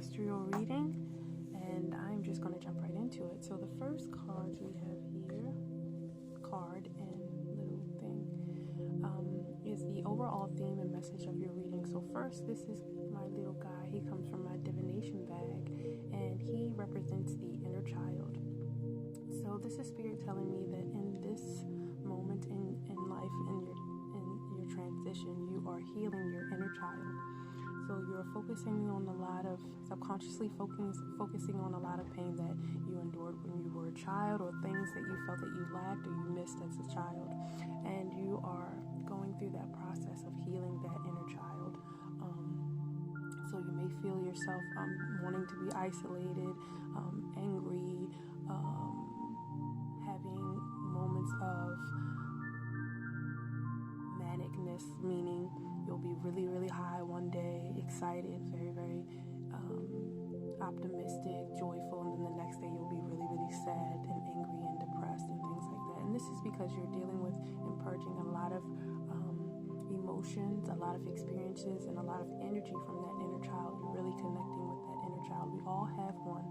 ancestral reading, and I'm just going to jump right into it. So the first cards we have here, card and little thing, is the overall theme and message of your reading. So first, this is my little guy. He comes from my divination bag, and he represents the inner child. So this is spirit telling me that in this moment in life, in your transition, you are healing your inner child. So you're focusing on a lot of, subconsciously focusing on a lot of pain that you endured when you were a child, or things that you felt that you lacked or you missed as a child. And you are going through that process of healing that inner child. So you may feel yourself wanting to be isolated, angry, having moments of manicness, meaning you'll be really, really high one day, excited, very, very optimistic, joyful, and then the next day you'll be really, really sad and angry and depressed and things like that. And this is because you're dealing with and purging a lot of emotions, a lot of experiences, and a lot of energy from that inner child. You're really connecting with that inner child. We all have one,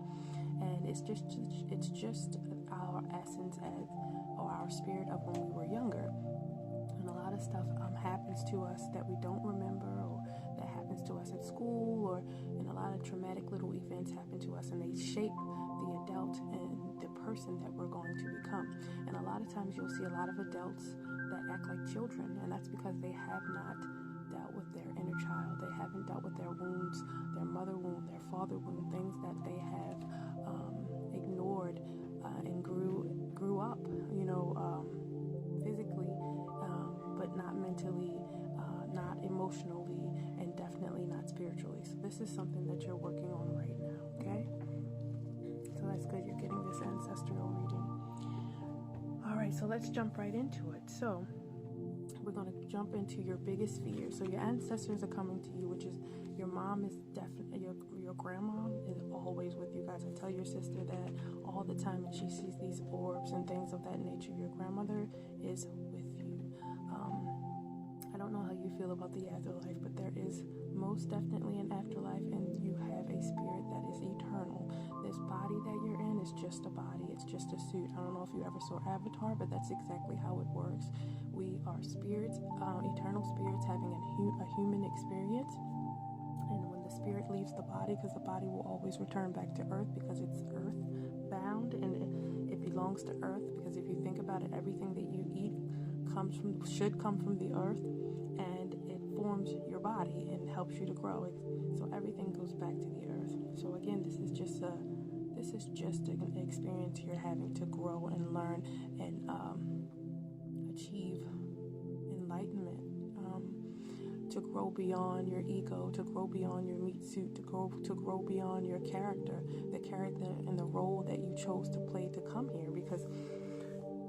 and it's just our essence or our spirit of when we were younger. And a lot of stuff happens to us that we don't remember, or that happens to us at school, and a lot of traumatic little events happen to us, and they shape the adult and the person that we're going to become. And a lot of times you'll see a lot of adults that act like children, and that's because they have not dealt with their inner child. They haven't dealt with their wounds, their mother wound, their father wound, things that they have ignored and grew up, physically, but not mentally, not emotionally, and definitely not spiritually. So this is something that you're working on right now, okay? So that's good. You're getting this ancestral reading. All right, so let's jump right into it. So we're going to jump into your biggest fear. So your ancestors are coming to you, which is your mom is definitely, your grandma is always with you guys. I tell your sister that all the time, and she sees these orbs and things of that nature. Your grandmother is with you. I don't know how you feel about the afterlife, but there is most definitely an afterlife, and you have a spirit that is eternal. This body that you're in is just a body. It's just a suit. I don't know if you ever saw Avatar, but that's exactly how it works. We are spirits, eternal spirits having a human experience. And when the spirit leaves the body, because the body will always return back to earth because it's earth bound, and it belongs to earth, because if you think about it, everything that you eat should come from the earth, and it forms your body and helps you to grow. So everything goes back to the earth. So again, this is just an experience you're having to grow and learn and achieve enlightenment, to grow beyond your ego, to grow beyond your meat suit, to grow beyond your character, the character and the role that you chose to play to come here. Because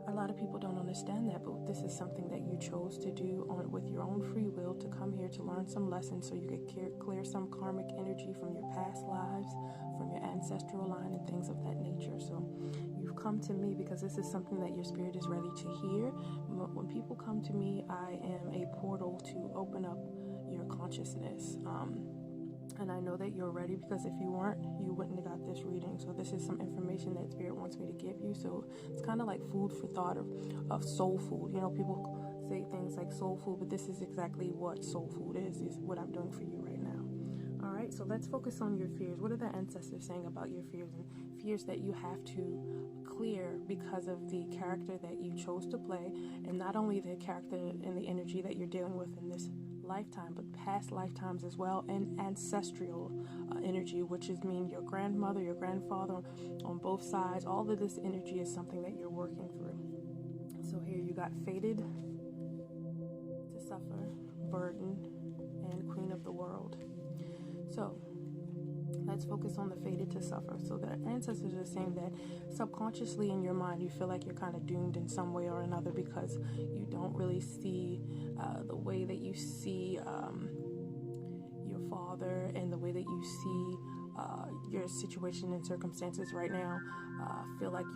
a lot of people don't understand that, but this is something that you chose to do with your own free will, to come here to learn some lessons so you could clear some karmic energy from your past lives, from your ancestral line, and things of that nature. So you've come to me because this is something that your spirit is ready to hear. When people come to me, I am a portal to open up your consciousness. And I know that you're ready, because if you weren't, you wouldn't have got this reading. So this is some information that Spirit wants me to give you. So it's kind of like food for thought of soul food. People say things like soul food, but this is exactly what soul food is what I'm doing for you right now. All right, so let's focus on your fears. What are the ancestors saying about your fears, and fears that you have to clear because of the character that you chose to play, and not only the character and the energy that you're dealing with in this lifetime, but past lifetimes as well, and ancestral energy, which is your grandmother, your grandfather, on both sides. All of this energy is something that you're working through. So here you got fated to suffer, burden, and queen of the world. So let's focus on the fated to suffer. So the ancestors are saying that subconsciously in your mind, you feel like you're kind of doomed in some way or another, because you don't really see the way that you see your father, and the way that you see your situation and circumstances right now feel like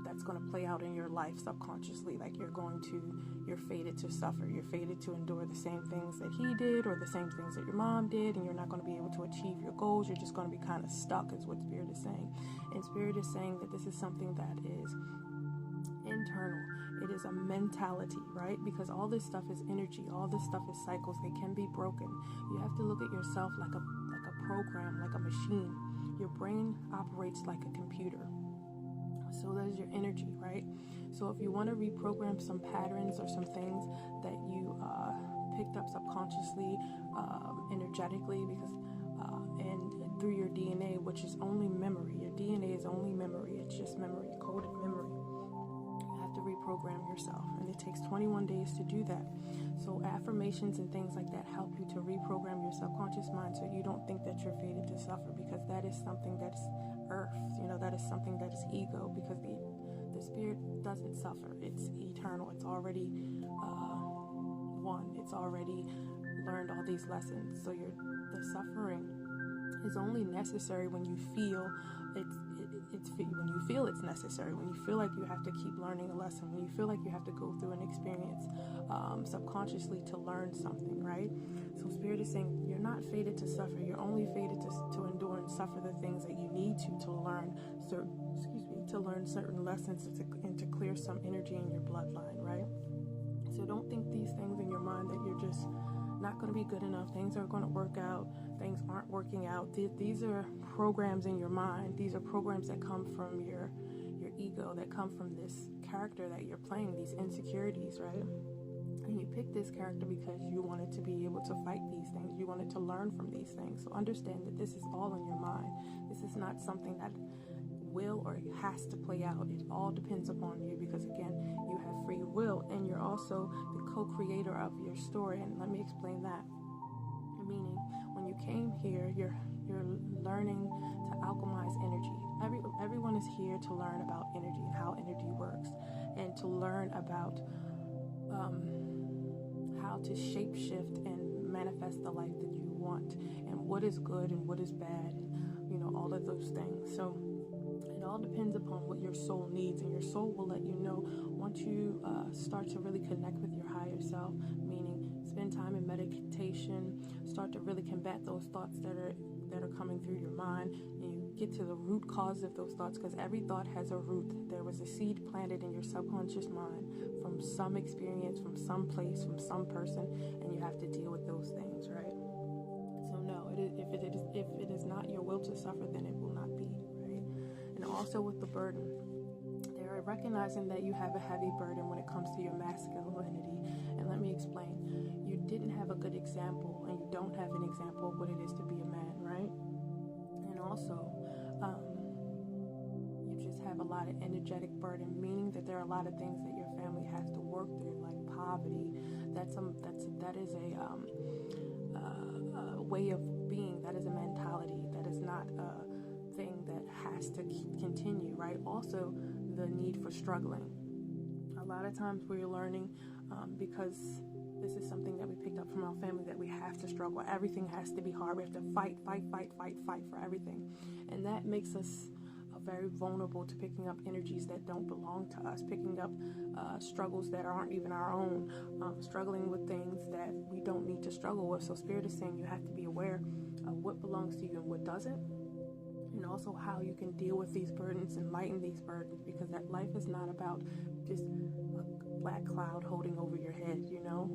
that's gonna play out in your life subconsciously, like you're fated to suffer, you're fated to endure the same things that he did or the same things that your mom did, and you're not going to be able to achieve your goals. You're just going to be kind of stuck, is what Spirit is saying. And Spirit is saying that this is something that is internal. It is a mentality, right? Because all this stuff is energy, all this stuff is cycles. They can be broken. You have to look at yourself like a program, like a machine. Your brain operates like a computer. So does your energy, right? So if you want to reprogram some patterns or some things that you picked up subconsciously, energetically, because and through your DNA, which is only memory. Your DNA is only memory. It's just memory, coded memory. You have to reprogram yourself, and it takes 21 days to do that. So affirmations and things like that help you to reprogram your subconscious mind so you don't think that you're fated to suffer, because that is something that's earth, that is something that is ego, because the spirit doesn't suffer. It's eternal. It's already one. It's already learned all these lessons. So the suffering is only necessary when you feel when you feel it's necessary, when you feel like you have to keep learning a lesson, when you feel like you have to go through an experience subconsciously to learn something, right? So Spirit is saying you're not fated to suffer. You're only fated to endure and suffer the things that you need to learn certain lessons and to clear some energy in your bloodline, right? So don't think these things in your mind that you're just not going to be good enough. Things aren't going to work out. Things aren't working out. These are programs in your mind. These are programs that come from your ego, that come from this character that you're playing, these insecurities, right? And you picked this character because you wanted to be able to fight these things. You wanted to learn from these things. So understand that this is all in your mind. This is not something that will or has to play out. It all depends upon you, because again, you have free will, and you're also the co-creator of your story. And let me explain that. Meaning, when you came here, you're learning to alchemize energy. Everyone is here to learn about energy and how energy works, and to learn about how to shapeshift and manifest the life that you want, and what is good and what is bad, and all of those things. So it all depends upon what your soul needs, and your soul will let you know once you start to really connect with your higher self, meaning spend time in meditation, start to really combat those thoughts that are coming through your mind, and you get to the root cause of those thoughts, because every thought has a root. There was a seed planted in your subconscious mind from some experience, from some place, from some person, and you have to deal with those things, right? So no, if it is not your will to suffer, then it will not be, right? And also with the burden, they're recognizing that you have a heavy burden when it comes to your masculinity. And let me explain. You didn't have a good example, and you don't have an example of what it is to be a man, right? And also, you just have a lot of energetic burden, meaning that there are a lot of things that your family has to work through, like poverty. That is a way of being. That is a mentality. That is not a thing that has to continue, right? Also, the need for struggling. A lot of times we're learning because this is something that we picked up from our family, that we have to struggle. Everything has to be hard. We have to fight for everything. And that makes us very vulnerable to picking up energies that don't belong to us, picking up struggles that aren't even our own, struggling with things that we don't need to struggle with. So Spirit is saying you have to be aware of what belongs to you and what doesn't, and also how you can deal with these burdens and lighten these burdens, because that life is not about just a black cloud holding over your head,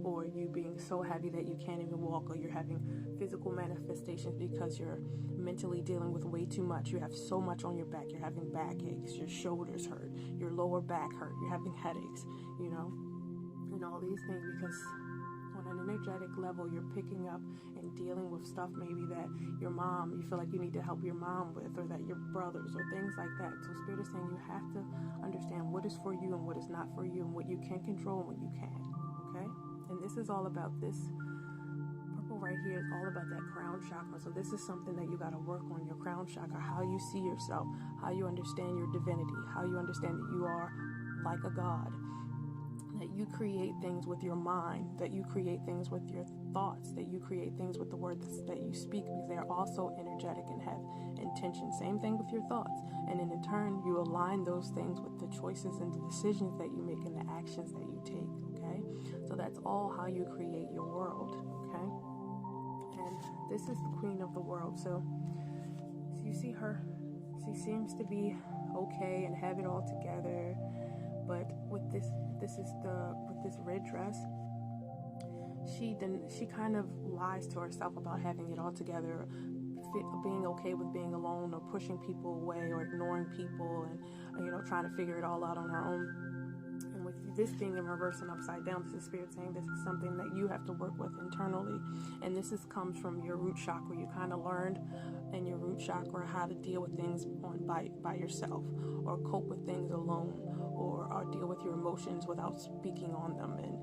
or you being so heavy that you can't even walk, or you're having physical manifestations because you're mentally dealing with way too much. You have so much on your back. You're having backaches, your shoulders hurt, your lower back hurt, you're having headaches, and all these things, because on an energetic level, you're picking up and dealing with stuff maybe that you feel like you need to help your mom with, or that your brothers, or things like that. So Spirit is saying you have to understand what is for you and what is not for you, and what you can control and what you can't, okay? And this is all about this. Purple right here is all about that crown chakra. So this is something that you got to work on, your crown chakra, how you see yourself, how you understand your divinity, how you understand that you are like a god, that you create things with your mind, that you create things with your thoughts, that you create things with the words that you speak, because they are also energetic and have intention. Same thing with your thoughts. And then in turn, you align those things with the choices and the decisions that you make and the actions that you take, okay? So that's all how you create your world, okay? And this is the queen of the world. So you see her. She seems to be okay and have it all together. But with this red dress, she kind of lies to herself about having it all together, being okay with being alone, or pushing people away, or ignoring people, and trying to figure it all out on her own. And with this being in reverse and upside down, this is Spirit saying this is something that you have to work with internally. And this comes from your root chakra. You kind of learned in your root chakra how to deal with things by yourself, or cope with things alone, or deal with your emotions without speaking on them, and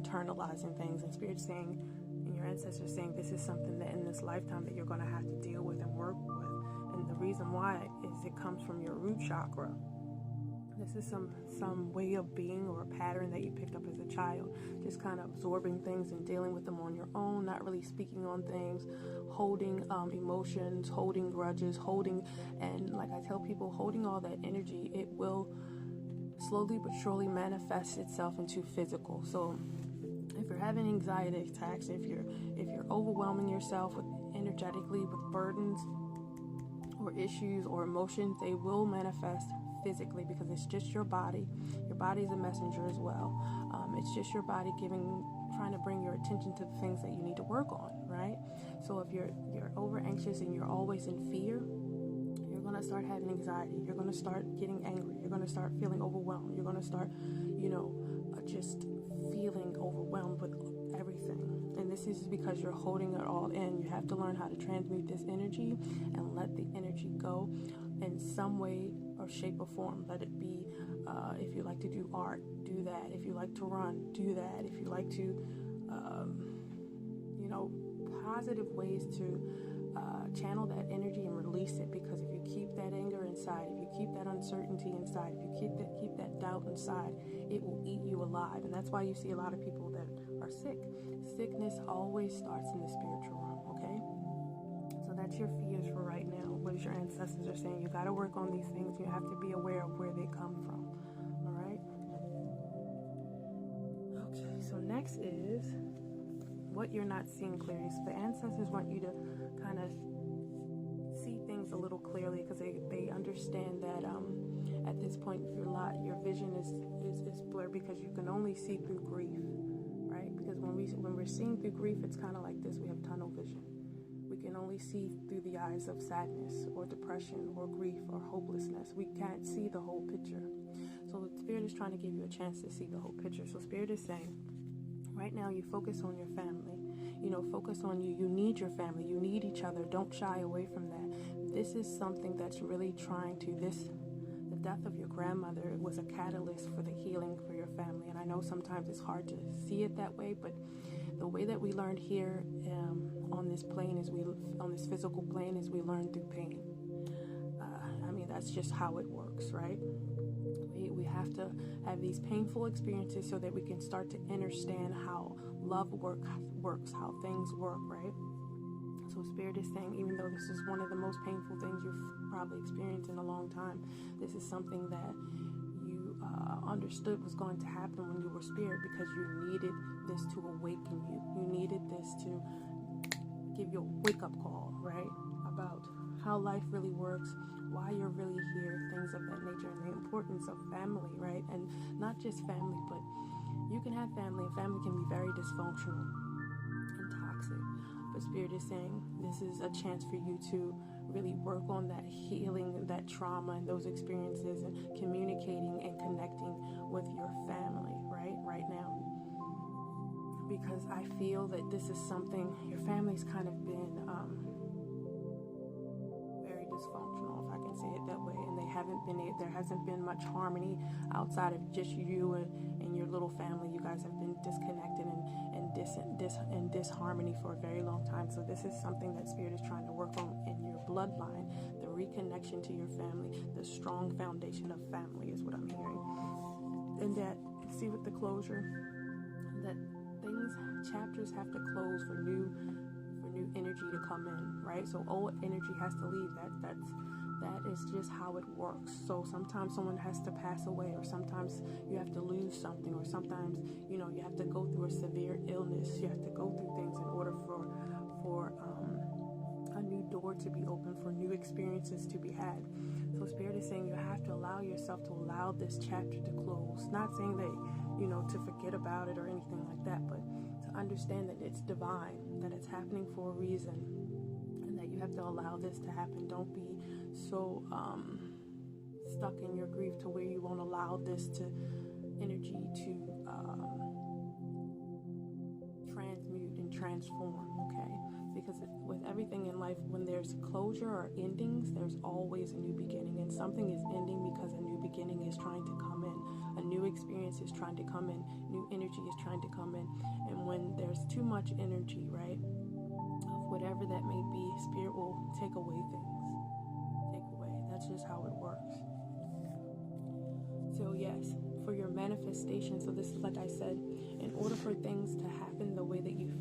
internalizing things. And Spirit saying, and your ancestors saying, this is something that in this lifetime that you're going to have to deal with and work with. And the reason why is it comes from your root chakra. This is some way of being or a pattern that you picked up as a child, just kind of absorbing things and dealing with them on your own, not really speaking on things, holding emotions, holding grudges, and like I tell people, holding all that energy, it will slowly but surely manifest itself into physical. So if you're having anxiety attacks, if you're overwhelming yourself energetically with burdens or issues or emotions, they will manifest physically, because it's just your body. Your body is a messenger as well. It's just your body trying to bring your attention to the things that you need to work on, right? So if you're over anxious and you're always in fear, you're going to start having anxiety. You're going to start getting angry. You're going to start feeling overwhelmed. You're going to start, just feeling overwhelmed with everything. And this is because you're holding it all in. You have to learn how to transmute this energy and let the energy go in some way or shape or form. Let it be, if you like to do art, do that. If you like to run, do that. If you like to, positive ways to channel that energy and release it. Because if you keep that anger inside, if you keep that uncertainty inside, if you keep that doubt inside, it will eat you alive. And that's why you see a lot of people that are sick. Sickness always starts in the spiritual realm, okay? So that's your fears for right now. What is your ancestors are saying? You got to work on these things. You have to be aware of where they come from, all right? Okay, so next is what you're not seeing clearly. So the ancestors want you to kind of see things a little clearly, because they understand that at this point your vision is blurred, because you can only see through grief, right? Because when we're seeing through grief, it's kind of like this. We have tunnel vision. We can only see through the eyes of sadness or depression or grief or hopelessness. We can't see the whole picture. So the Spirit is trying to give you a chance to see the whole picture. So Spirit is saying, right now you focus on your family. Focus on you. You need your family. You need each other. Don't shy away from that. This is something that's really the death of your grandmother was a catalyst for the healing for your family. And I know sometimes it's hard to see it that way, but the way that we learned here on this plane on this physical plane is we learn through pain. That's just how it works, right? We have to have these painful experiences so that we can start to understand how love works, how things work, right? So Spirit is saying, even though this is one of the most painful things you've probably experienced in a long time, this is something that you understood was going to happen when you were Spirit, because you needed this to awaken you. You needed this to give you a wake-up call, right? About how life really works, why you're really here, things of that nature, and the importance of family, right? And not just family, but you can have family, and family can be very dysfunctional and toxic. But Spirit is saying this is a chance for you to really work on that healing, that trauma, and those experiences, and communicating and connecting with your family, right now. Because I feel that this is something, your family's kind of been very dysfunctional, if I can say it that way, and there hasn't been much harmony outside of just you and your little family. You guys have been disconnected and disharmony for a very long time. So this is something that Spirit is trying to work on in your bloodline, the reconnection to your family, the strong foundation of family is what I'm hearing. And that, see with the closure, that chapters have to close for new new energy to come in, right? So old energy has to leave. That is just how it works. So sometimes someone has to pass away, or sometimes you have to lose something, or sometimes, you have to go through a severe illness. You have to go through things in order for a new door to be open, for new experiences to be had. So Spirit is saying you have to allow yourself to allow this chapter to close. Not saying that, to forget about it or anything like that, but to understand that it's divine, that it's happening for a reason, and that you have to allow this to happen. Don't be so stuck in your grief to where you won't allow this energy to transmute and transform, okay? Because with everything in life, when there's closure or endings, there's always a new beginning, and something is ending because a new beginning is trying to come in. A new experience is trying to come in. New energy is trying to come in. And when there's too much energy, right, of whatever that may be, Spirit will take away things. That's just how it works. So yes, for your manifestation, so this is, like I said, in order for things to happen the way that you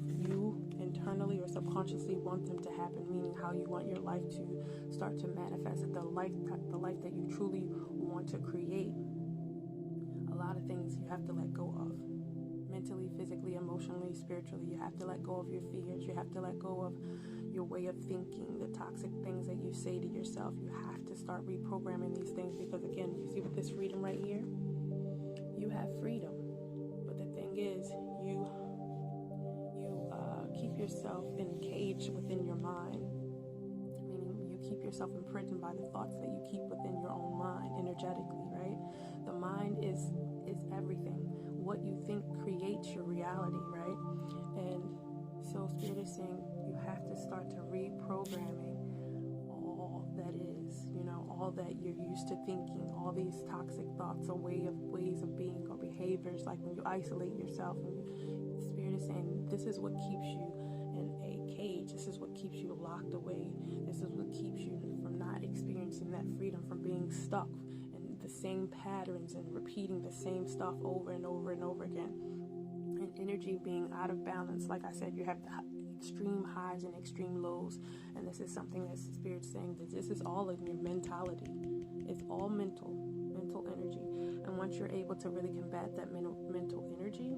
internally or subconsciously want them to happen, meaning how you want your life to start to manifest, the life that you truly want to create, a lot of things you have to let go of. Mentally, physically, emotionally, spiritually. You have to let go of your fears. You have to let go of your way of thinking, the toxic things that you say to yourself. You have to start reprogramming these things, because again, you see with this freedom right here, you have freedom. But the thing is, you keep yourself encaged within your mind, meaning you keep yourself imprisoned by the thoughts that you keep within your own mind energetically, right? The mind is everything. What you think creates your reality, right? And so Spirit is saying you have to start to reprogramming all that is, all that you're used to thinking, all these toxic thoughts or ways of being or behaviors, like when you isolate yourself. And Spirit is saying this is what keeps you in a cage. This is what keeps you locked away. This is what keeps you from not experiencing that freedom, from being stuck the same patterns and repeating the same stuff over and over and over again. And energy being out of balance, like I said, you have the extreme highs and extreme lows. And this is something that Spirit's saying, that this is all in your mentality. It's all mental energy. And once you're able to really combat that mental energy,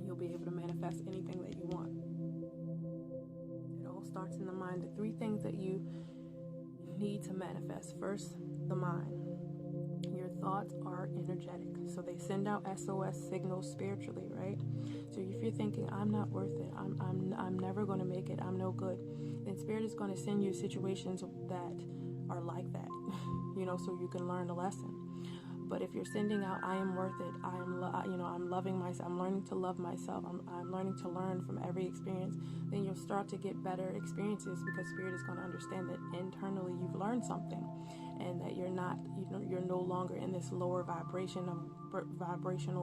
you'll be able to manifest anything that you want. It all starts in the mind. The three things that you need to manifest. First, the mind. Your thoughts are energetic, so they send out SOS signals spiritually, right? So if you're thinking, I'm not worth it, I'm never going to make it, I'm no good, then Spirit is going to send you situations that are like that, so you can learn a lesson. But if you're sending out, I am worth it, I'm loving myself, I'm learning to love myself, I'm learning to learn from every experience, then you'll start to get better experiences, because Spirit is going to understand that internally you've learned something, and that you're not, you're no longer in this lower vibrational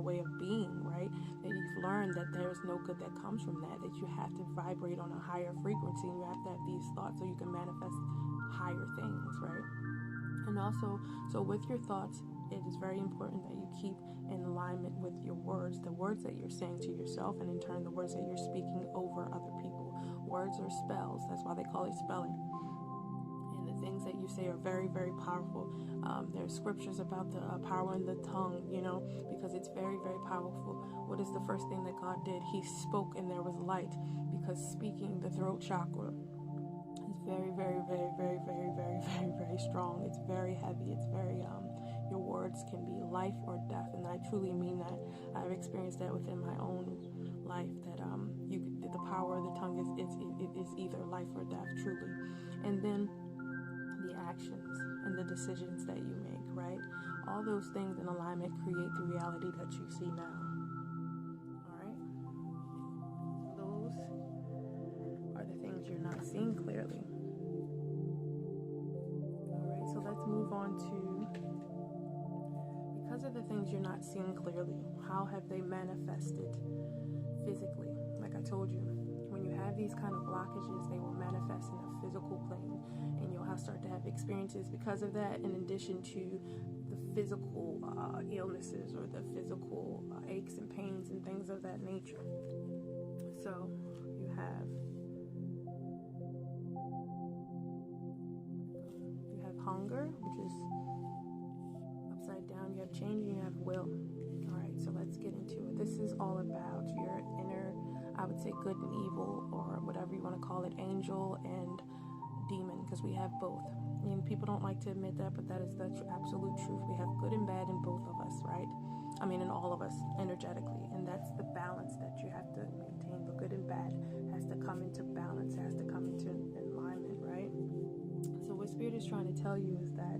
way of being, right? That you've learned that there's no good that comes from that you have to vibrate on a higher frequency, and you have to have these thoughts so you can manifest higher things, right? And also, so with your thoughts, it is very important that you keep in alignment with your words, the words that you're saying to yourself, and in turn the words that you're speaking over other people. Words are spells. That's why they call it spelling. And the things that you say are very, very powerful. There's scriptures about the power in the tongue, because it's very, very powerful. What is the first thing that God did? He spoke and there was light, because speaking, the throat chakra, is very, very, very, very, very, very, very, very strong. It's very heavy. It's very, your words can be life or death. And I truly mean that. I've experienced that within my own life, that the power of the tongue is either life or death, truly. And then the actions and the decisions that you make, right? All those things in alignment create the reality that you see now. All right? Those are the things you're not seeing clearly. All right, so let's move on to, because of the things you're not seeing clearly, how have they manifested physically? Like I told you, when you have these kind of blockages, they will manifest in a physical plane, and you'll start to have experiences because of that, in addition to the physical illnesses or the physical aches and pains and things of that nature. So you have anger, which is upside down. You have change and you have will. All right, so let's get into it. This is all about your inner, I would say, good and evil, or whatever you want to call it, angel and demon, because we have both. I mean, people don't like to admit that, but that is the absolute truth. We have good and bad in both of us, right? I mean, in all of us, energetically. And that's the balance that you have to maintain. The good and bad has to come into balance, has to come into alignment, right? So what Spirit is trying to tell you is that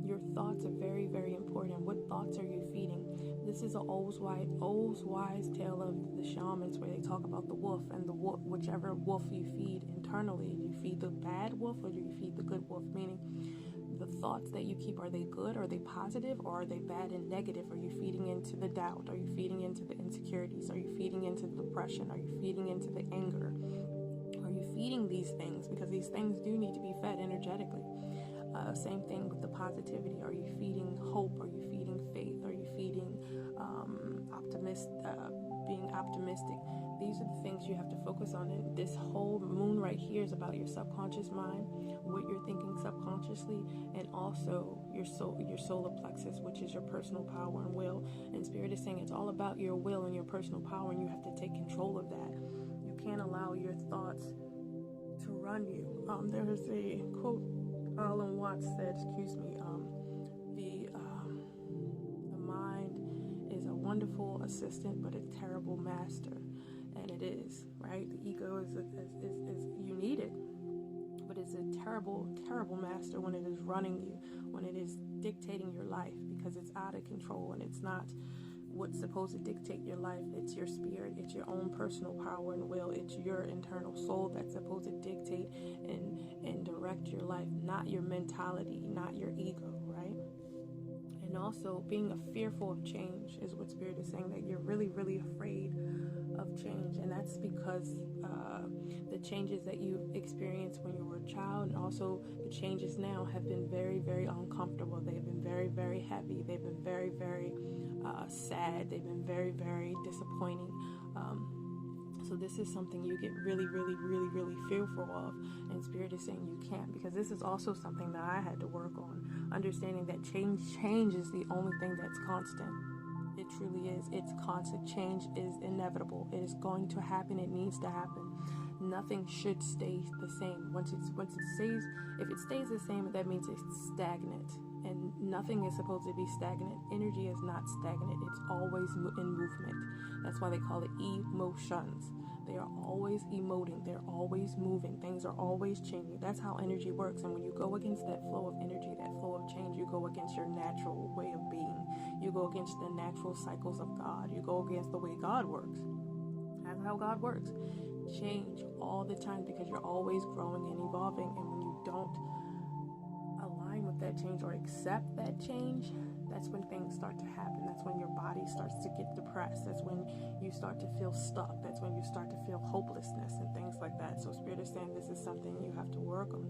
your thoughts are very, very important. What thoughts are you feeding? This is an old wise tale of the shamans, where they talk about the wolf, and the wolf, whichever wolf you feed internally, you feed the bad wolf or do you feed the good wolf? Meaning, the thoughts that you keep, are they good? Are they positive? Or are they bad and negative? Are you feeding into the doubt? Are you feeding into the insecurities? Are you feeding into the depression? Are you feeding into the anger? Are you feeding these things? Because these things do need to be fed energetically. Same thing with the positivity. Are you feeding hope? Are you feeding faith? Are you feeding being optimistic? These are the things you have to focus on. And this whole moon right here is about your subconscious mind, what you're thinking subconsciously, and also your solar plexus, which is your personal power and will. And Spirit is saying it's all about your will and your personal power, and you have to take control of that. You can't allow your thoughts to run you. There is a quote Alan Watts said, the mind is a wonderful assistant but a terrible master. And it is, right? The ego is you need it, but it's a terrible, terrible master when it is running you, when it is dictating your life, because it's out of control, and it's not what's supposed to dictate your life. It's your spirit, it's your own personal power and will, it's your internal soul that's supposed to dictate and direct your life, not your mentality, not your ego, right? And also being fearful of change is what Spirit is saying, that you're really, really afraid of change. And that's because the changes that you experienced when you were a child, and also the changes now, have been very, very uncomfortable. They've been very, very heavy. They've been very, very sad. They've been very, very disappointing. So this is something you get really, really, really, really fearful of, and Spirit is saying you can't, because this is also something that I had to work on, understanding that change is the only thing that's constant. It truly is. It's constant. Change is inevitable. It is going to happen. It needs to happen. Nothing should stay the same. If it stays the same, that means it's stagnant. And nothing is supposed to be stagnant. Energy is not stagnant. It's always in movement. That's why they call it emotions. They are always emoting. They're always moving. Things are always changing. That's how energy works. And when you go against that flow of energy, that flow of change, you go against your natural way of being. You go against the natural cycles of God. You go against the way God works. That's how God works. Change all the time, because you're always growing and evolving. And when you don't align with that change or accept that change, that's when things start to happen. That's when your body starts to get depressed. That's when you start to feel stuck. That's when you start to feel hopelessness and things like that. So Spirit is saying this is something you have to work on.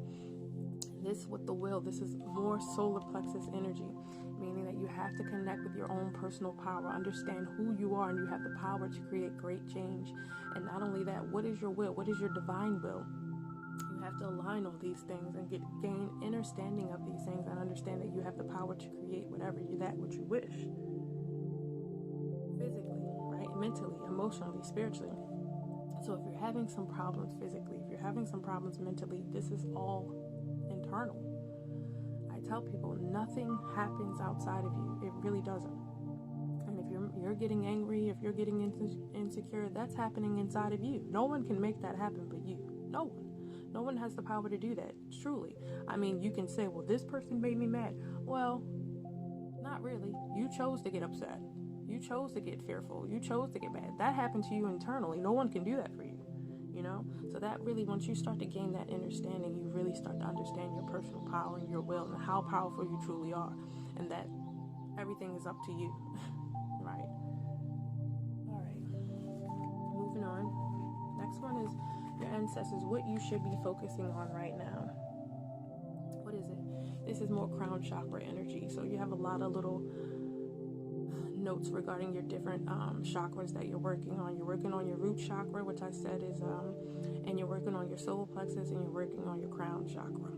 This with the will, this is more solar plexus energy, meaning that you have to connect with your own personal power, understand who you are, and you have the power to create great change. And not only that, what is your will? What is your divine will? You have to align all these things and gain understanding of these things, and understand that you have the power to create whatever what you wish. Physically, right? Mentally, emotionally, spiritually. So if you're having some problems physically, if you're having some problems mentally, this is all internal. I tell people nothing happens outside of you. It really doesn't. And if you're getting angry, if you're getting insecure, that's happening inside of you. No one can make that happen but you. No one. No one has the power to do that, truly. I mean, you can say, well, this person made me mad. Well, not really. You chose to get upset. You chose to get fearful. You chose to get mad. That happened to you internally. No one can do that for you, you know? So that really, once you start to gain that understanding, you really start to understand your personal power and your will and how powerful you truly are, and that everything is up to you, right? All right. Moving on. Next one is your ancestors, what you should be focusing on right now. What is it? This is more crown chakra energy. So you have a lot of little notes regarding your different chakras that you're working on. You're working on your root chakra, which I said is, and you're working on your solar plexus, and you're working on your crown chakra.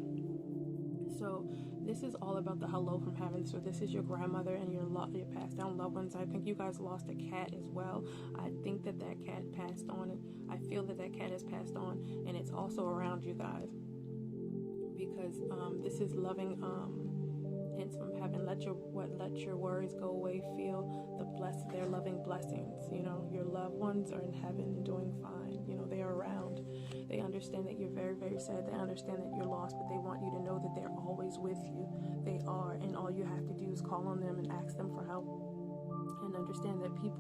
So This is all about the hello from heaven. So this is your grandmother and your passed down loved ones. I think you guys lost a cat as well. I think that cat passed on. I feel that cat has passed on, and it's also around you guys, because this is loving hints from heaven. Let your worries go away. Feel their loving blessings. You know, your loved ones are in heaven doing fine. You know, they are around. They understand that you're very, very sad. They understand that you're lost, but they want you to know that they're always with you. They are, and all you have to do is call on them and ask them for help. And understand that the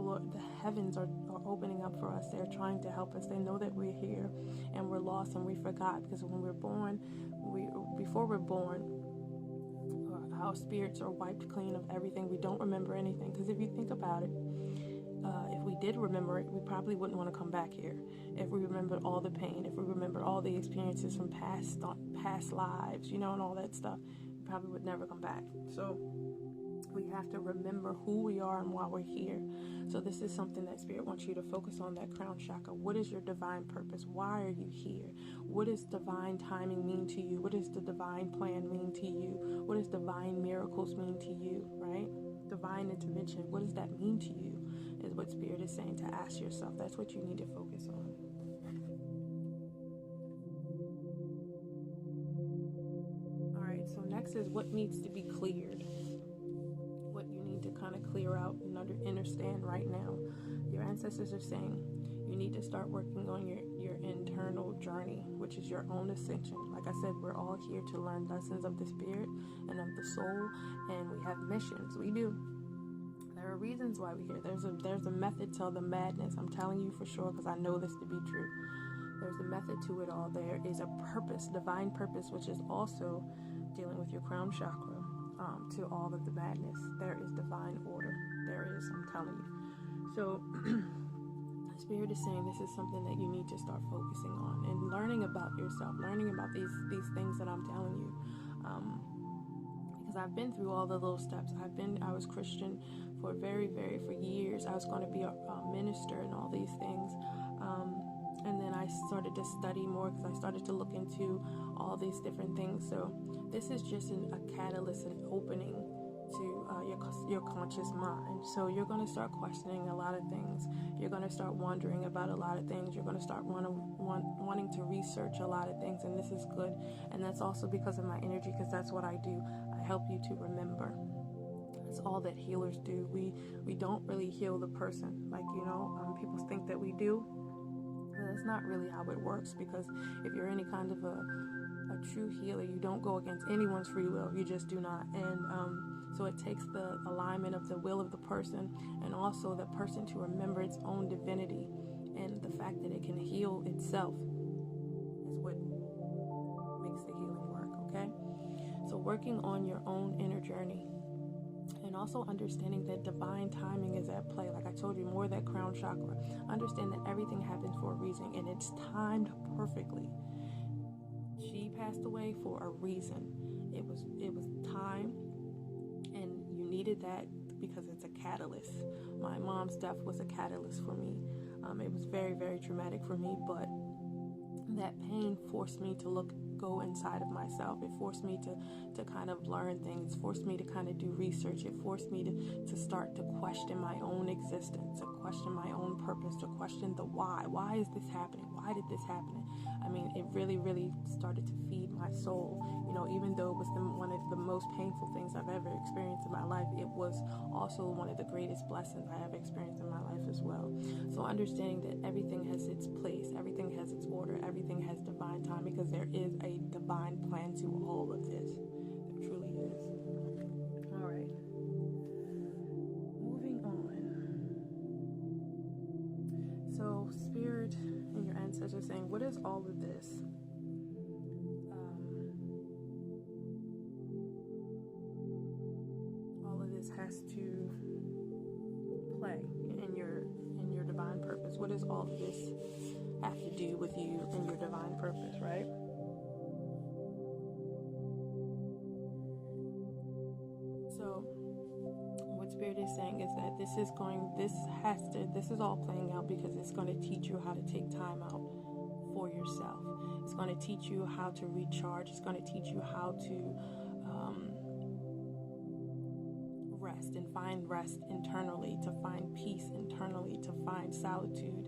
heavens are opening up for us. They're trying to help us. They know that we're here and we're lost and we forgot, because when we're born, before we're born, our spirits are wiped clean of everything. We don't remember anything, because if you think about it, if we did remember it, we probably wouldn't want to come back here. If we remembered all the pain, if we remembered all the experiences from past lives, you know, and all that stuff, we probably would never come back. So we have to remember who we are and why we're here. So this is something that Spirit wants you to focus on, that crown chakra. What is your divine purpose? Why are you here? What does divine timing mean to you? What does the divine plan mean to you? What does divine miracles mean to you, right? Divine intervention. What does that mean to you is what Spirit is saying to ask yourself. That's what you need to focus on. All right, so next is what needs to be cleared. What you need to kind of clear out and understand right now. Your ancestors are saying you need to start working on your internal journey, which is your own ascension. Like I said, we're all here to learn lessons of the spirit and of the soul, and we have missions. We do. There are reasons why we're here. There's a method to the madness. I'm telling you for sure, because I know this to be true. There's a method to it all. There is a purpose, divine purpose, which is also dealing with your crown chakra. To all of the madness, there is divine order. There is, I'm telling you. So Spirit is saying this is something that you need to start focusing on and learning about yourself, learning about these things that I'm telling you. Because I've been through all the little steps. I was Christian for for years. I was going to be a minister and all these things. And then I started to study more, because I started to look into all these different things. So this is just a catalyst, an opening to your conscious mind. So you're going to start questioning a lot of things. You're going to start wondering about a lot of things. You're going to start wanting to research a lot of things, and this is good. And that's also because of my energy, because that's what I do. I help you to remember. That's all that healers do. We don't really heal the person, like, you know, people think that we do. That's not really how it works, because if you're any kind of a true healer, you don't go against anyone's free will. You just do not. And so it takes the alignment of the will of the person, and also the person to remember its own divinity, and the fact that it can heal itself is what makes the healing work. Okay, so working on your own inner journey. And also understanding that divine timing is at play. Like I told you, more that crown chakra. Understand that everything happens for a reason, and it's timed perfectly. She passed away for a reason. It was time, and you needed that because it's a catalyst. My mom's death was a catalyst for me. It was very, very traumatic for me, but that pain forced me to go inside of myself. It forced me to kind of learn things, forced me to kind of do research. It forced me to start to question my own existence, to question my own purpose, to question the why. Why is this happening? Why did this happen? I mean, it really, really started to feed my soul. You know, even though it was one of the most painful things I've ever experienced in my life, it was also one of the greatest blessings I have experienced in my life as well. So understanding that everything has its place, everything has its order, everything has divine time, because there is a divine plan to all of this. There truly is. All right. Moving on. So Spirit and your ancestors are saying, what is all of this? All of this has to play in your divine purpose. What does all of this have to do with you and your divine purpose, right? So what Spirit is saying is that this is all playing out because it's going to teach you how to take time out for yourself. It's going to teach you how to recharge. It's going to teach you how to find rest internally, to find peace internally, to find solitude,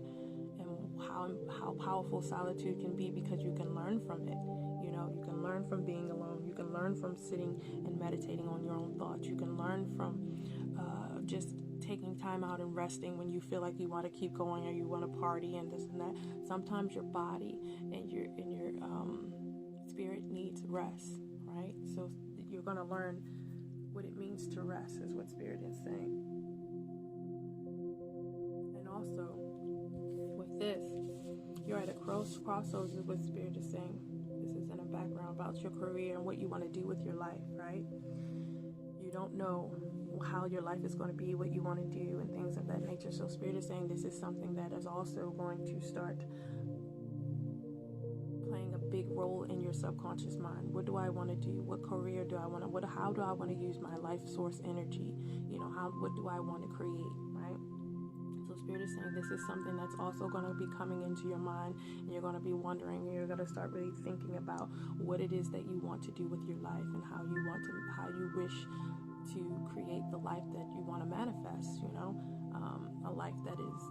and how powerful solitude can be, because you can learn from it. You know, you can learn from being alone. You can learn from sitting and meditating on your own thoughts. You can learn from just taking time out and resting when you feel like you want to keep going, or you want to party and this and that. Sometimes your body and your spirit needs rest, right? So you're going to learn what it means to rest, is what Spirit is saying. And also, with this, you're at a crossroads, is what Spirit is saying. This is in a background about your career and what you want to do with your life, right? You don't know how your life is going to be, what you want to do, and things of that nature. So Spirit is saying this is something that is also going to start playing a big role in your subconscious mind. What do I want to do? What career do I want to? How do I want to use my life source energy? You know, what do I want to create, right? So Spirit is saying this is something that's also going to be coming into your mind, and you're going to be wondering, and you're going to start really thinking about what it is that you want to do with your life, and how you wish to create the life that you want to manifest, you know, a life that is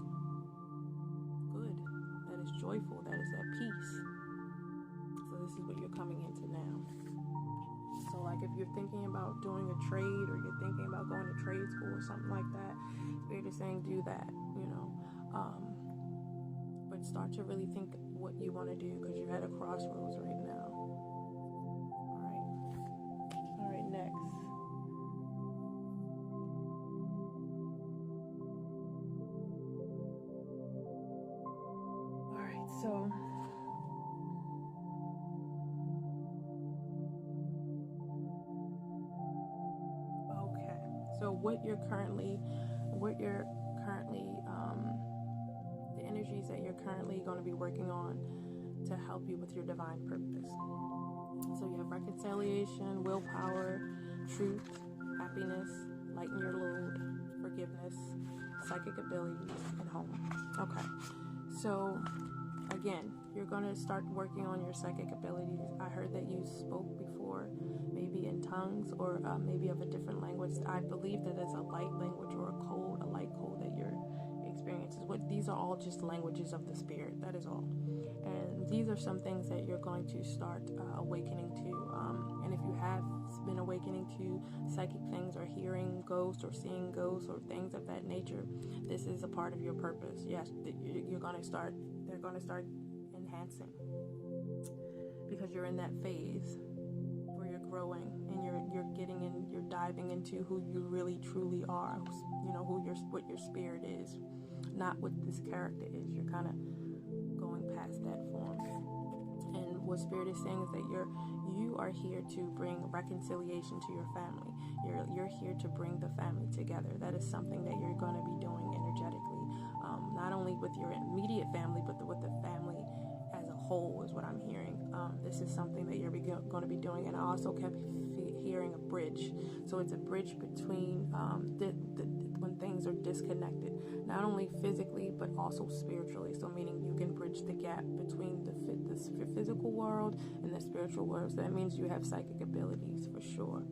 good, that is joyful, that is at peace. So this is what you're coming into now. So like if you're thinking about doing a trade, or you're thinking about going to trade school or something like that, Spirit is saying do that, you know, but start to really think what you want to do, because you're at a crossroads right now. All right, next. So okay, so what you're currently the energies that you're currently going to be working on to help you with your divine purpose. So you have reconciliation, willpower, truth, happiness, lighten your load, forgiveness, psychic abilities, and home. Okay, so again, you're going to start working on your psychic abilities. I heard that you spoke before, maybe in tongues, or maybe of a different language. I believe that it's a light language, or a light code that you're experiencing. These are all just languages of the Spirit. That is all. And these are some things that you're going to start awakening to. And if you have been awakening to psychic things, or hearing ghosts, or seeing ghosts, or things of that nature, this is a part of your purpose. Yes, they're going to start enhancing, because you're in that phase where you're growing, and you're diving into who you really truly are. You know, what your spirit is, not what this character is. You're kind of going past that form. And what Spirit is saying is that you are here to bring reconciliation to your family. You're here to bring the family together. That is something that you're going to be doing energetically, not only with your immediate family, but with the family as a whole, is what I'm hearing. This is something that you're going to be doing. And I also kept hearing a bridge. So it's a bridge between when things are disconnected, not only physically but also spiritually. So meaning you can bridge the gap between the physical world and the spiritual world. So that means you have psychic abilities for sure,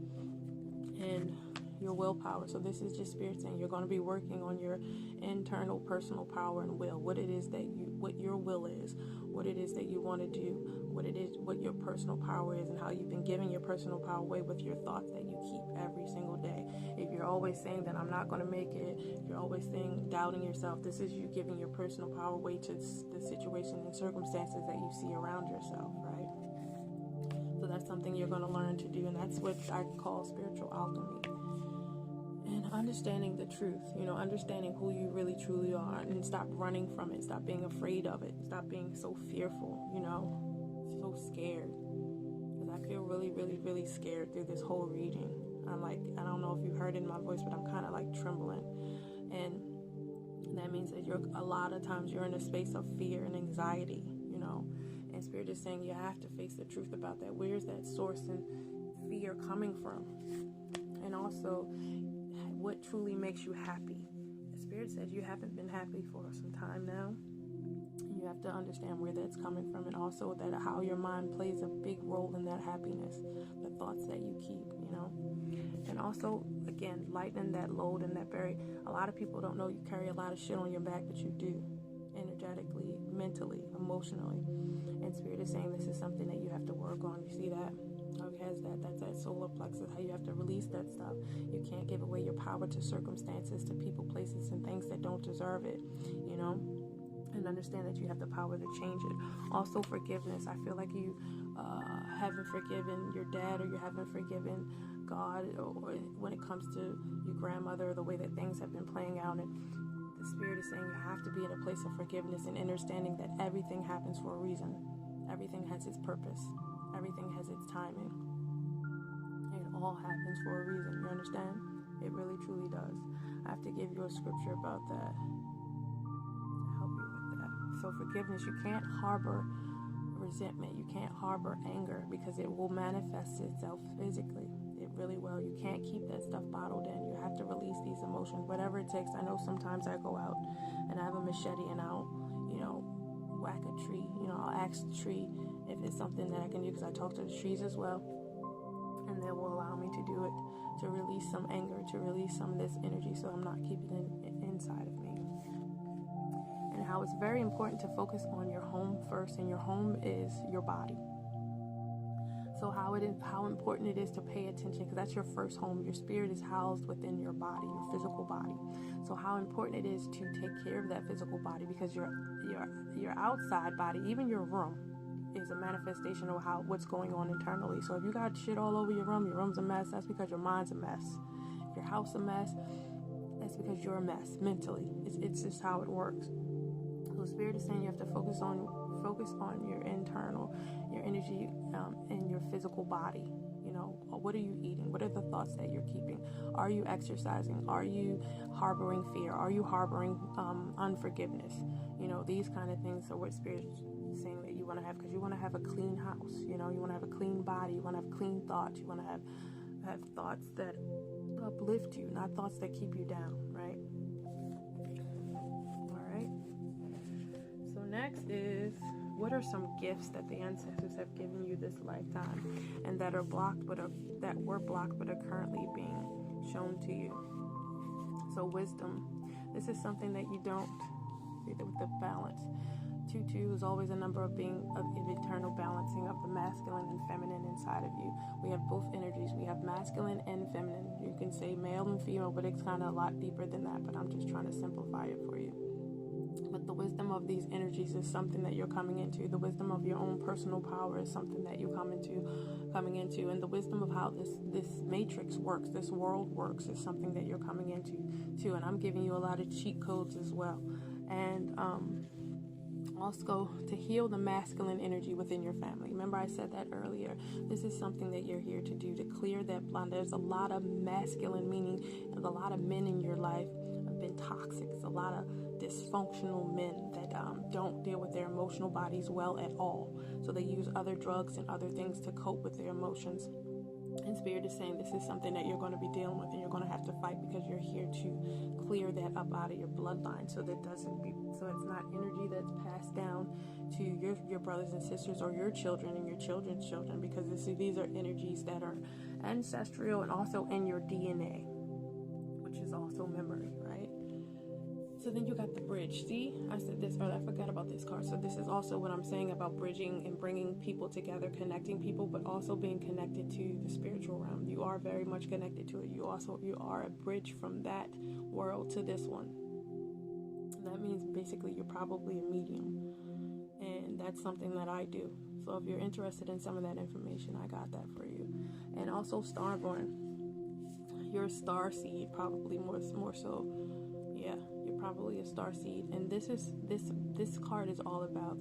and your willpower. So this is just Spirit saying you're going to be working on your internal personal power and will. What your will is, what it is that you want to do, what your personal power is, and how you've been giving your personal power away with your thoughts that you keep every single day. If you're always saying that I'm not going to make it, you're always doubting yourself, this is you giving your personal power away to the situation and circumstances that you see around yourself, right? So that's something you're going to learn to do, and that's what I call spiritual alchemy. And understanding the truth, understanding who you really truly are, and stop running from it, stop being afraid of it, stop being so fearful, so scared. Because I feel really, really, really scared through this whole reading. I don't know if you heard it in my voice, but I'm kind of like trembling. And that means that a lot of times you're in a space of fear and anxiety, and Spirit is saying you have to face the truth about that. Where's that source and fear coming from? And also, what truly makes you happy? The Spirit says you haven't been happy for some time now. You have to understand where that's coming from, and also that how your mind plays a big role in that happiness, the thoughts that you keep, And also, again, lightening that load and that a lot of people don't know you carry a lot of shit on your back, but you do, energetically, mentally, emotionally. And Spirit is saying this is something that you have to work on. You see that? How he has that's that solar plexus, how you have to release that stuff. You can't give away your power to circumstances, to people, places, and things that don't deserve it, you know? And understand that you have the power to change it. Also, forgiveness. I feel like you haven't forgiven your dad, or you haven't forgiven God, or when it comes to your grandmother, the way that things have been playing out. And the Spirit is saying you have to be in a place of forgiveness and understanding that everything happens for a reason. Everything has its purpose. Everything has its timing. It all happens for a reason. You understand? It really, truly does. I have to give you a scripture about that to help you with that. So forgiveness, you can't harbor resentment. You can't harbor anger, because it will manifest itself physically. It really will. You can't keep that stuff bottled in. You have to release these emotions, whatever it takes. I know sometimes I go out and I have a machete and I'll, whack a tree. I'll ask the tree if it's something that I can do, because I talk to the trees as well, and they will allow me to do it, to release some anger, to release some of this energy, so I'm not keeping it inside of me. And how it's very important to focus on your home first, and your home is your body. So how important it is to pay attention, because that's your first home. Your spirit is housed within your body, your physical body. So how important it is to take care of that physical body, because your outside body, even your room, is a manifestation of what's going on internally. So if you got shit all over your room's a mess, that's because your mind's a mess. If your house a mess, that's because you're a mess mentally. It's just how it works. So Spirit is saying you have to focus on your internal, your energy, and your physical body. What are you eating? What are the thoughts that you're keeping? Are you exercising? Are you harboring fear? Are you harboring unforgiveness? These kind of things are what Spirit is saying that you want to have, because you want to have a clean house. You want to have a clean body. You want to have clean thoughts. You want to have thoughts that uplift you, not thoughts that keep you down, right? All right. So next is, what are some gifts that the ancestors have given you this lifetime, and that were blocked but are currently being shown to you? So wisdom. This is something that you don't see with the balance. 2-2 is always a number of eternal balancing of the masculine and feminine inside of you. We have both energies. We have masculine and feminine. You can say male and female, but it's kind of a lot deeper than that. But I'm just trying to simplify it for you. But the wisdom of these energies is something that you're coming into. The wisdom of your own personal power is something that you're coming into. And the wisdom of how this matrix works, this world works, is something that you're coming into too. And I'm giving you a lot of cheat codes as well. And also to heal the masculine energy within your family. Remember I said that earlier. This is something that you're here to do, to clear that blind. There's a lot of masculine, meaning there's a lot of men in your life have been toxic. It's a lot of dysfunctional men that don't deal with their emotional bodies well at all. So they use other drugs and other things to cope with their emotions. And Spirit is saying this is something that you're going to be dealing with, and you're going to have to fight, because you're here to clear that up out of your bloodline, so it's not energy that's passed down to your brothers and sisters, or your children and your children's children, because these are energies that are ancestral and also in your DNA, which is also memory, right? So then you got the bridge. See, I said this earlier. I forgot about this card. So this is also what I'm saying about bridging and bringing people together, connecting people, but also being connected to the spiritual realm. You are very much connected to it. You are a bridge from that world to this one. And that means basically you're probably a medium. And that's something that I do. So if you're interested in some of that information, I got that for you. And also Starborn. You're a star seed, probably more so. Yeah, you're probably a star seed, and this card is all about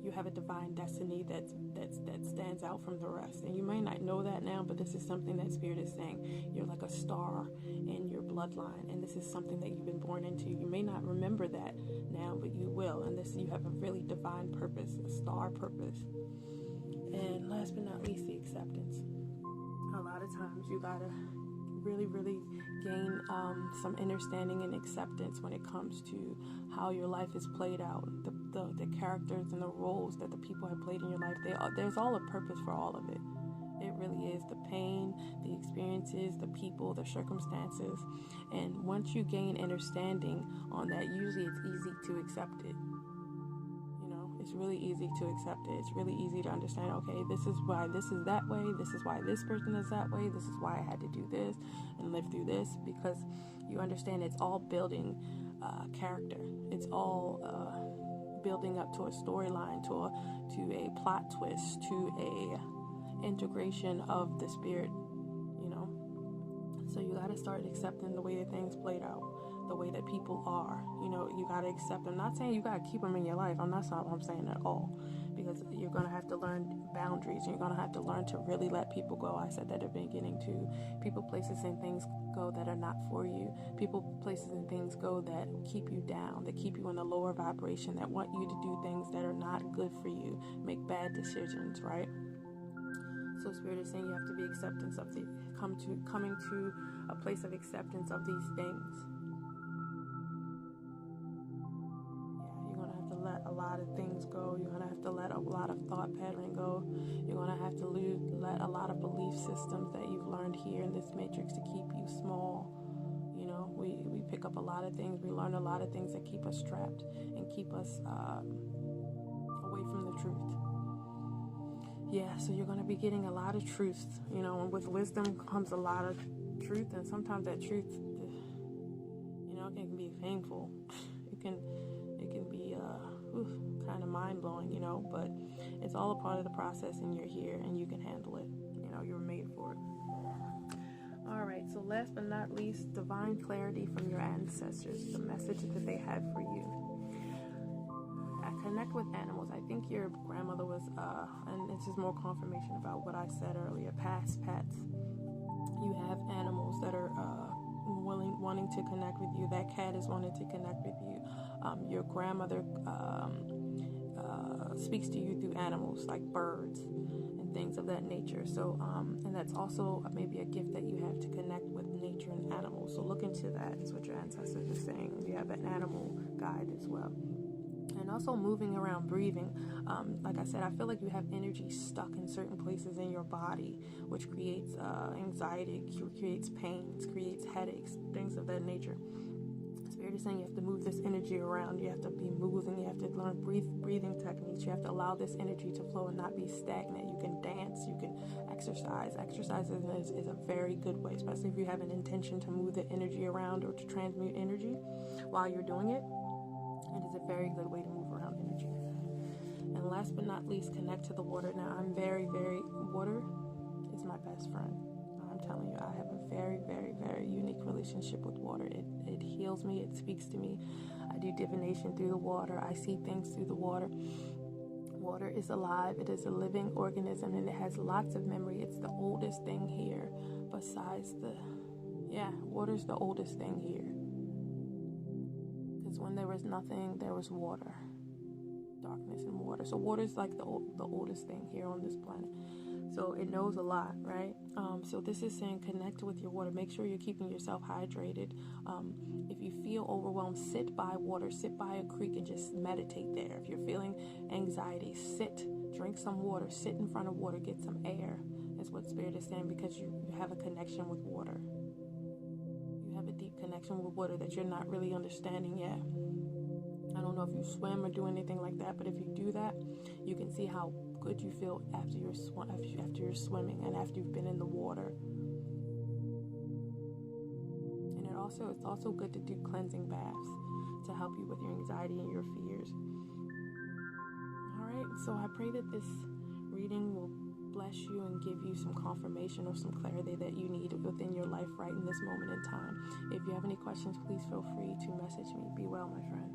you have a divine destiny that stands out from the rest. And you may not know that now, but this is something that Spirit is saying. You're like a star in your bloodline, and this is something that you've been born into. You may not remember that now, but you will. And you have a really divine purpose, a star purpose. And last but not least, the acceptance. A lot of times you gotta really, really gain some understanding and acceptance when it comes to how your life is played out, the characters and the roles that the people have played in your life. There's all a purpose for all of it. It really is. The pain, the experiences, the people, the circumstances. And once you gain understanding on that, usually it's easy to accept it. It's really easy to accept it. It's really easy to understand, okay, this is why this is that way. This is why this person is that way. This is why I had to do this and live through this, because you understand it's all building character. It's all building up to a storyline, to a plot twist, to a integration of the spirit, So you got to start accepting the way that things played out, the way that people are. You got to accept them. I'm not saying you got to keep them in your life. That's not what I'm saying at all. Because you're going to have to learn boundaries. You're going to have to learn to really let people go. I said that at the beginning too. People, places, and things go that are not for you. People, places, and things go that keep you down, that keep you in a lower vibration, that want you to do things that are not good for you, make bad decisions, right? So Spirit is saying you have to be acceptance of coming to a place of acceptance of these things. You're going to have to let a lot of things go. You're going to have to let a lot of thought pattern go. You're going to have to let a lot of belief systems that you've learned here in this matrix to keep you small. We pick up a lot of things. We learn a lot of things that keep us trapped and keep us away from the truth. Yeah, so you're going to be getting a lot of truth, and with wisdom comes a lot of truth, and sometimes that truth, it can be painful. It can be kind of mind-blowing, but it's all a part of the process, and you're here, and you can handle it. You were made for it. All right, so last but not least, divine clarity from your ancestors, the message that they had for you. Connect with animals. I think your grandmother was, and this is more confirmation about what I said earlier, past pets. You have animals that are wanting to connect with you. That cat is wanting to connect with you. Your grandmother speaks to you through animals like birds and things of that nature. So, and that's also maybe a gift that you have to connect with nature and animals. So look into that. Is what your ancestors are saying. You have an animal guide as well. And also moving around, breathing. Like I said, I feel like you have energy stuck in certain places in your body, which creates anxiety, creates pains, creates headaches, things of that nature. Spirit is saying you have to move this energy around. You have to be moving. You have to learn breathing techniques. You have to allow this energy to flow and not be stagnant. You can dance. You can exercise. Exercise is a very good way, especially if you have an intention to move the energy around or to transmute energy while you're doing it. It is a very good way to move around energy. And last but not least, connect to the water. Now, I'm water is my best friend. I'm telling you, I have a very, very, very unique relationship with water. It heals me. It speaks to me. I do divination through the water. I see things through the water. Water is alive. It is a living organism, and it has lots of memory. It's the oldest thing here besides water's the oldest thing here. When there was nothing, there was water, darkness and water. So water is like the oldest thing here on this planet. So it knows a lot, right? So this is saying connect with your water. Make sure you're keeping yourself hydrated. If you feel overwhelmed, sit by water, sit by a creek and just meditate there. If you're feeling anxiety, drink some water, sit in front of water, get some air. That's what Spirit is saying, because you have a connection with water. Connection with water that you're not really understanding yet. I don't know if you swim or do anything like that, but if you do that, you can see how good you feel after you're swimming and after you've been in the water. And it's also good to do cleansing baths to help you with your anxiety and your fears. All right, so I pray that this reading will bless you and give you some confirmation or some clarity that you need within your life right in this moment in time. If you have any questions, please feel free to message me. Be well, my friend.